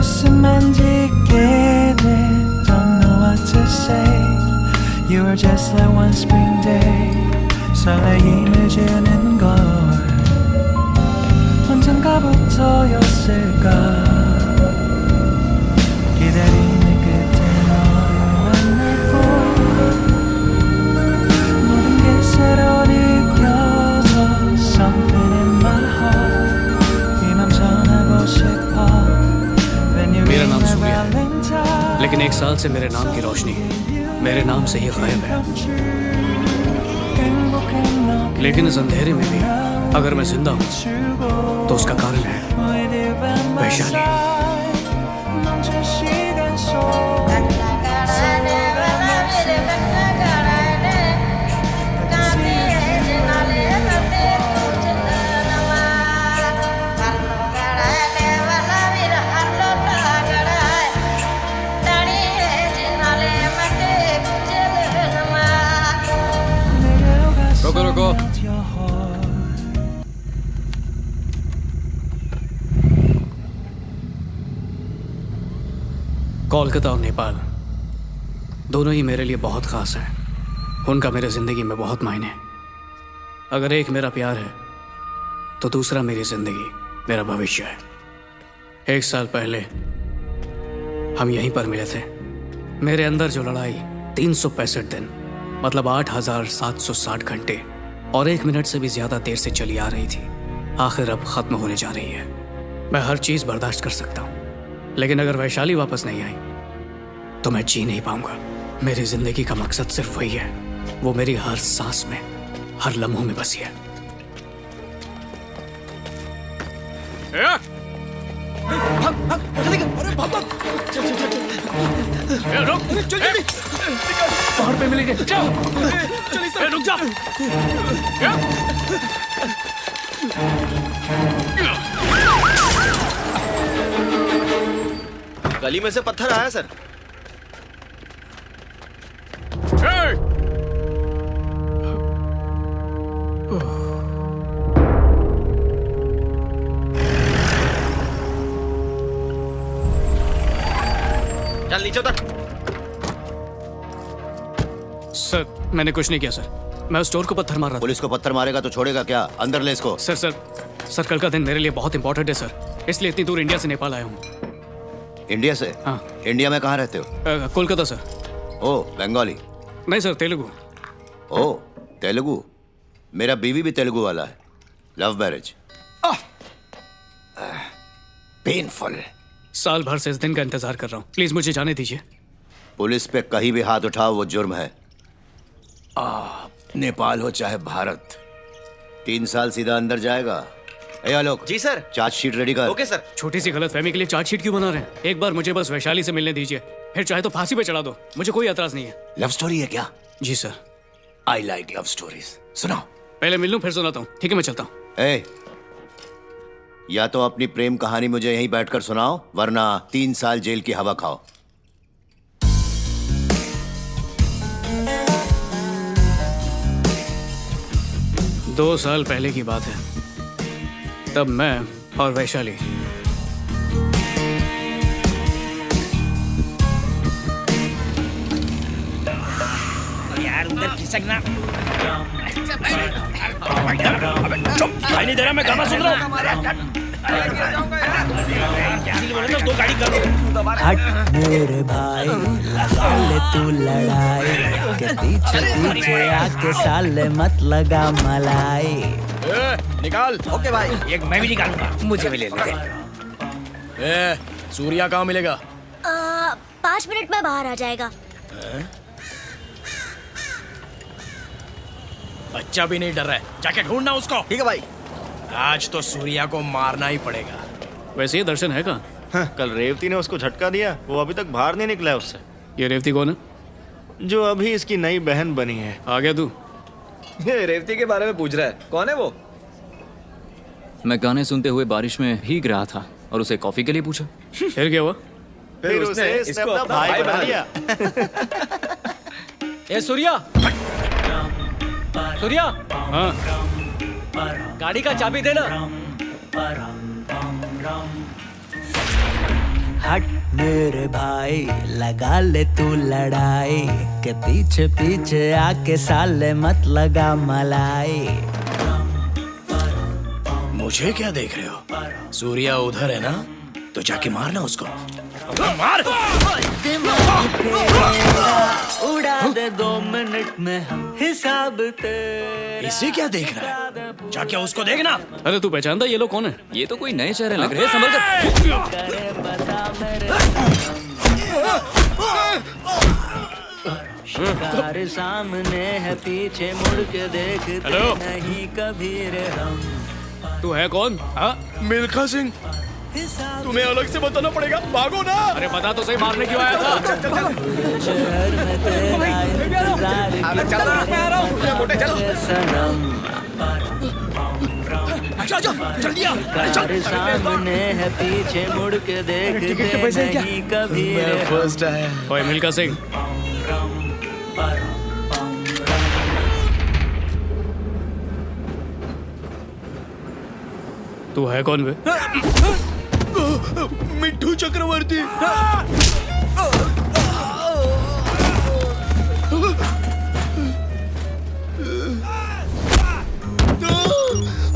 웃음만 짓게 돼. Don't know what to say. You were just like one spring day. 설레임을 주는 걸 언젠가부터였을까. 기다림의 끝에 너를 만났고 모든 게 새로 느껴져. Something in my heart. 이 맘 전하고 싶어. मेरा नाम सूर्या है, लेकिन 1 साल से मेरे नाम की रोशनी मेरे नाम से ही गायब है। लेकिन इस अंधेरे में भी अगर मैं जिंदा हूँ तो उसका कारण है वैशाली। रुको रुको, कोलकाता और नेपाल दोनों ही मेरे लिए बहुत ख़ास हैं। उनका मेरे ज़िंदगी में बहुत मायने है। अगर एक मेरा प्यार है तो दूसरा मेरी ज़िंदगी, मेरा भविष्य है। 1 साल पहले हम यहीं पर मिले थे। मेरे अंदर जो लड़ाई 365 दिन मतलब 8760 घंटे और 1 मिनट से भी ज़्यादा देर से चली आ रही थी, आखिर अब ख़त्म होने जा रही है। मैं हर चीज़ बर्दाश्त कर सकता हूँ, लेकिन अगर वैशाली वापस नहीं आई तो मैं जी नहीं पाऊंगा। मेरी जिंदगी का मकसद सिर्फ वही है, वो मेरी हर सांस में, हर लम्हों में बसी है। पहाड़ पे मिलेंगे, जाओ। रुक जा। गली में से पत्थर आया सर। चल नीचे उतर। सर मैंने कुछ नहीं किया सर, मैं उस स्टोर को पत्थर मार रहा था। पुलिस को पत्थर मारेगा तो छोड़ेगा क्या? अंदर ले इसको। सर कल का दिन मेरे लिए बहुत इंपॉर्टेंट है सर, इसलिए इतनी दूर इंडिया से नेपाल आया हूँ। इंडिया से? हाँ। इंडिया में कहाँ रहते हो? कोलकाता सर। ओ बंगाली? नहीं सर, तेलुगु। ओ तेलुगु? मेरा बीवी भी तेलुगु वाला है। Love marriage. पेनफुल। साल भर से इस दिन का इंतजार कर रहा हूँ, प्लीज मुझे जाने दीजिए। पुलिस पे कहीं भी हाथ उठाओ वो जुर्म है। नेपाल हो चाहे भारत, 3 साल सीधा अंदर जाएगा। आलोक। जी सर। चार्जशीट रेडी कर। Okay sir. छोटी सी गलतफहमी के लिए चार्जशीट क्यों बना रहे हैं? एक बार मुझे बस वैशाली से मिलने दीजिए, फिर चाहे तो फांसी पे चढ़ा दो, मुझे कोई एतराज नहीं है। लव स्टोरी है क्या? जी sir. I like love stories. सुनाओ। पहले मिल लूं फिर सुनाता हूँ। ठीक है मैं चलता हूँ। या तो अपनी प्रेम कहानी मुझे यहीं बैठकर सुनाओ, वरना 3 साल जेल की हवा खाओ। दो साल पहले की बात है, तब मैं और वैशाली यार उधर खिसकना। चुप, भाई नहीं दे रहा, मैं गाना सुन रहा हूँ। तो गाड़ी कर। हट मेरे भाई, साले तू लड़ाई के पीछे पीछे आके साले मत लगा मलाई। निकाल। ओके भाई। एक मैं भी निकालूंगा, मुझे भी ले ले। सूर्या कहाँ मिलेगा? 5 मिनट में बाहर आ जाएगा। बच्चा भी नहीं डर रहा है, जाके ढूंढना उसको। ठीक है भाई। आज तो सूर्या को मारना ही पड़ेगा। वैसे ये दर्शन है कहाँ? हाँ, कल रेवती ने उसको झटका दिया, वो अभी तक बाहर नहीं निकला है उससे। ये रेवती कौन है? जो अभी इसकी नई बहन बनी है। आ गया तू? ये रेवती के बारे में पूछ रहा है, कौन है वो? मैं गाने सुनते हुए बारिश में भीग रहा था और उसे कॉफी के लिए पूछा। फिर क्या हुआ? फिर उसने इसको अपना भाई बना लिया। ए सूर्या, सूर्या, हाँ गाड़ी का चाबी देना। हट मेरे भाई, लगा ले तू लड़ाई, के पीछे पीछे आके साले मत लगा मलाई। मुझे क्या देख रहे हो? सूर्या उधर है ना, तो जाके मारना उसको। मार! उड़ा दे 2 मिनट में हिसाब तेरा। इसे क्या देख रहा है? जाके उसको देखना। अरे तू पहचानता ये लोग कौन है? ये तो कोई नए चेहरे लग रहे हैं, संभल कर। करे बता मेरे शिकार सामने है, पीछे मुड़ के देखते हेलो? नहीं कभी रे हम। तू है कौन? हाँ? मिल्खा सिंह, तुम्हें अलग से बताना पड़ेगा। भागो ना। अरे बता तो सही, मारने क्यों आया था? शहर में तेरा इंतजार सनम। जल्दी आ। शिकार सामने है, पीछे मुड़ के देखते नहीं कभी रे हम। ओए मिल्खा सिंह, तू है कौन बे? मिट्टू चक्रवर्ती।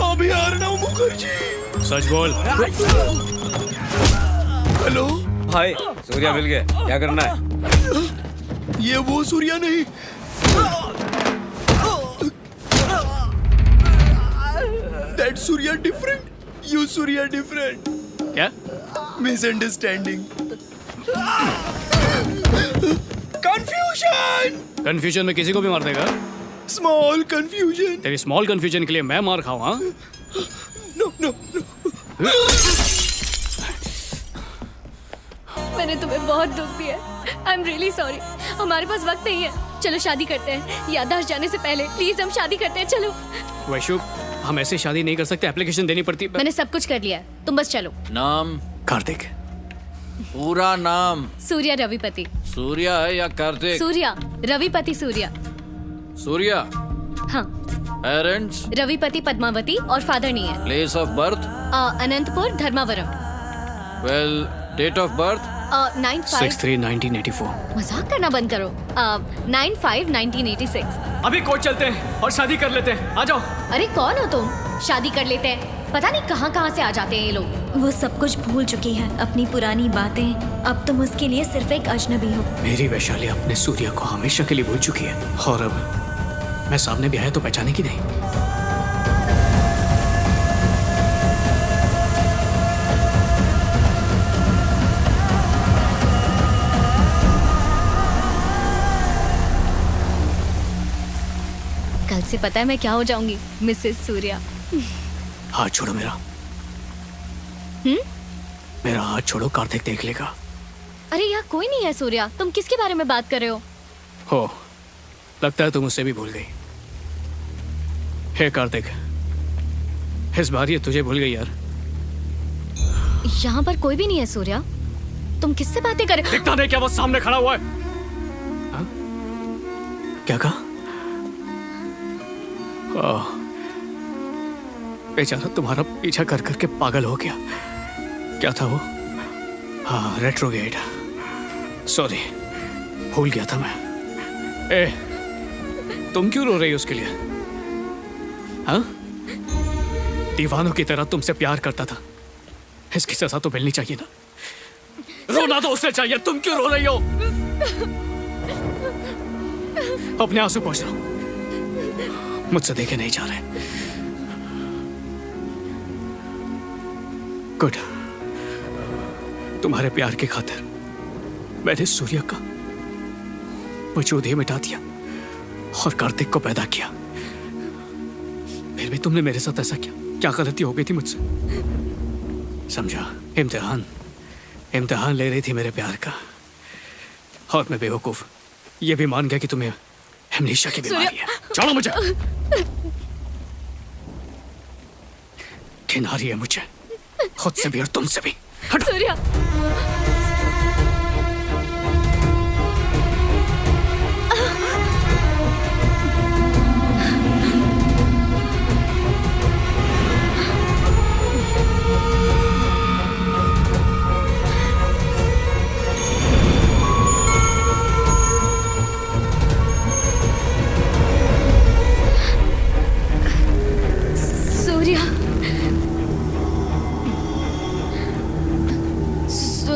अभी अर्णव मुखर्जी। सच बोल। हेलो भाई सूर्या मिल गया, क्या करना है? ये वो सूर्या नहीं। That Surya different, you Surya different. क्या? मिसअंडरस्टैंडिंग, कंफ्यूजन, कंफ्यूजन में किसी को भी मार देगा? Small confusion. तेरी स्मॉल कंफ्यूजन के लिए मैं मार खाऊं? हाँ? No no no. मैंने तुम्हें बहुत दुख दिया। I am really sorry. हमारे पास वक्त नहीं है, चलो शादी करते हैं। याददाश्त जाने से पहले प्लीज हम शादी करते हैं, चलो। वैशु, हम ऐसे शादी नहीं कर सकते, एप्लीकेशन देनी पड़ती। मैंने सब कुछ कर लिया है, तुम बस चलो। नाम? कार्तिक। पूरा नाम? सूर्या रविपति। सूर्या है या कार्तिक? सूर्या रविपति सूर्या। सूर्या। हाँ। पेरेंट्स? रविपति पद्मावती और फादर नहीं है। Place of birth? Anantapur Dharmavaram. Well, date of birth? 9/5। 6/3/1984। मजाक करना बंद करो। 9/5/1986। अभी कोर्ट चलते हैं और शादी कर लेते हैं, आ जाओ। अरे कौन हो तुम? शादी कर लेते हैं। पता नहीं कहाँ कहाँ से आ जाते हैं ये लोग। वो सब कुछ भूल चुकी है, अपनी पुरानी बातें। अब तुम उसके लिए सिर्फ एक अजनबी हो। मेरी वैशाली अपने सूर्या को हमेशा के लिए भूल चुकी है, और अब मैं सामने भी आया तो पहचानेगी नहीं। कल से पता है मैं क्या हो जाऊंगी, मिसेस सूर्या। हाथ छोड़ो मेरा। मेरा हाथ छोड़ो, कार्तिक देख लेगा। अरे यहाँ कोई नहीं है सूर्या, तुम किसके बारे में बात कर रहे हो? लगता है तुम उससे भी भूल गई। हे कार्तिक, इस बार ये तुझे भूल गई यार। यहाँ पर कोई भी नहीं है सूर्या, तुम किससे बातें कर रहे हो? दिखता नहीं क्या वो सामने खड़ा हुआ है? हा? क्या कहा? बेचारा तुम्हारा पीछा कर करके पागल हो गया। क्या था वो? हाँ, रेट्रोगेट। सॉरी, भूल गया था मैं। तुम क्यों रो रही हो उसके लिए? हाँ? दीवानों की तरह तुमसे प्यार करता था, इसकी सजा तो मिलनी चाहिए ना। रोना तो उससे चाहिए, तुम क्यों रो रही हो? अपने आंसू पोंछ लो, मुझसे देखे नहीं जा रहे। गुड, तुम्हारे प्यार की खातिर मैंने सूर्य का वजूद ही मिटा दिया और कार्तिक को पैदा किया। फिर भी तुमने मेरे साथ ऐसा किया, क्या गलती हो गई थी मुझसे? समझा, इम्तिहान ले रही थी मेरे प्यार का, और मैं बेवकूफ ये भी मान गया कि तुम्हें एमनीशिया की बीमारी है। छोड़ो मुझे, घिन आ रही है मुझे, खुद से भी और तुमसे भी। सूर्या,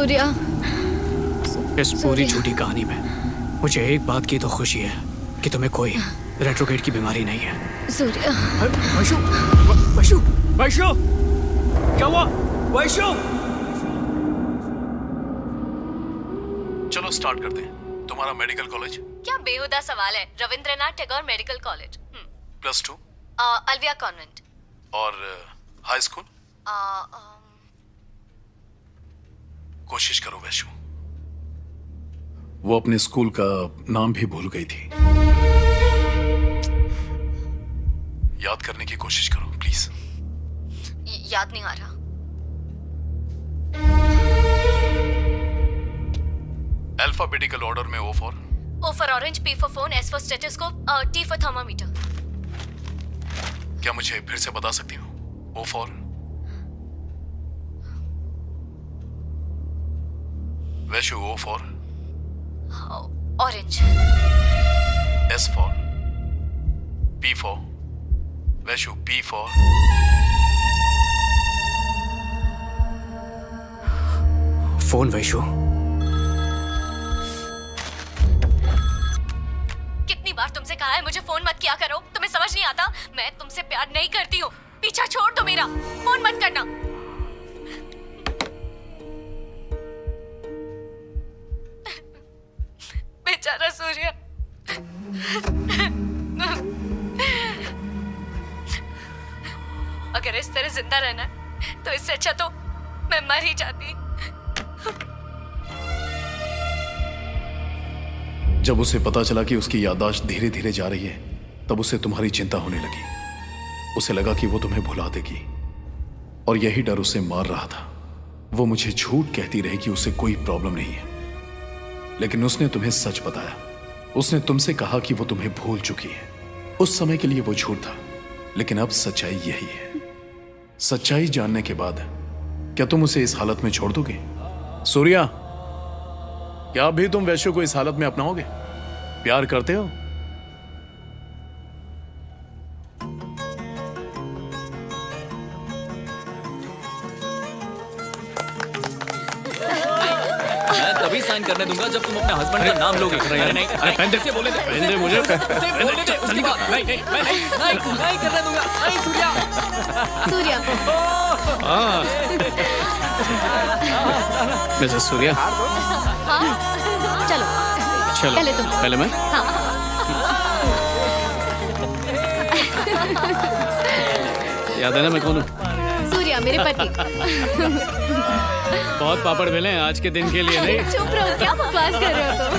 सूर्या, इस पूरी झूठी कहानी में मुझे एक बात की तो खुशी है कि तुम्हें कोई रेट्रोग्रेड की बीमारी नहीं है। सूर्या, वैशु, वैशु, वैशु, क्या हुआ? वैशु, चलो स्टार्ट करते हैं। तुम्हारा मेडिकल कॉलेज? क्या बेहुदा सवाल है। Rabindranath Tagore medical college. +2? अल्विया कॉन्वेंट। और हाई स्कूल? कोशिश करो वैशु। वो अपने स्कूल का नाम भी भूल गई थी। याद करने की कोशिश करो प्लीज। याद नहीं आ रहा। अल्फाबेटिकल ऑर्डर में O for orange, P for phone, S for stethoscope और T फॉर थर्मामीटर। क्या मुझे फिर से बता सकती हो? O for? Vaishu O for? Orange. S for? P for? Vaishu P for? Phone. Vaishu, कितनी बार तुमसे कहा है मुझे फोन मत किया करो, तुम्हें समझ नहीं आता? मैं तुमसे प्यार नहीं करती हूँ, पीछा छोड़ दो मेरा, फोन मत करना। बेचारा सूर्या। अगर इस तरह जिंदा रहना है तो इससे अच्छा तो मैं मर ही जाती। जब उसे पता चला कि उसकी याददाश्त धीरे धीरे जा रही है, तब उसे तुम्हारी चिंता होने लगी। उसे लगा कि वो तुम्हें भुला देगी, और यही डर उसे मार रहा था। वो मुझे झूठ कहती रही कि उसे कोई प्रॉब्लम नहीं है, लेकिन उसने तुम्हें सच बताया। उसने तुमसे कहा कि वो तुम्हें भूल चुकी है। उस समय के लिए वो झूठ था, लेकिन अब सच्चाई यही है। सच्चाई जानने के बाद क्या तुम उसे इस हालत में छोड़ दोगे? सूर्या, क्या अभी तुम वैश्य को इस हालत में अपनाओगे? प्यार करते हो? मैं तभी साइन करने दूंगा जब तुम अपने हस्बैंड का नाम लोगे। अरे नहीं, अरे पहले से बोले थे, पहले मुझे बोलने दे, उसके बाद नहीं करने दूंगा। नहीं सूर्या, सूर्या, मिसेस सूर्या, चलो चलो पहले तुम। पहले मैं। याद है ना मैं कौन हूँ? सूर्या, मेरे पति। बहुत पापड़ बेले हैं आज के दिन के लिए। नहीं चुप रहो, क्या बकवास कर रहे हो तुम?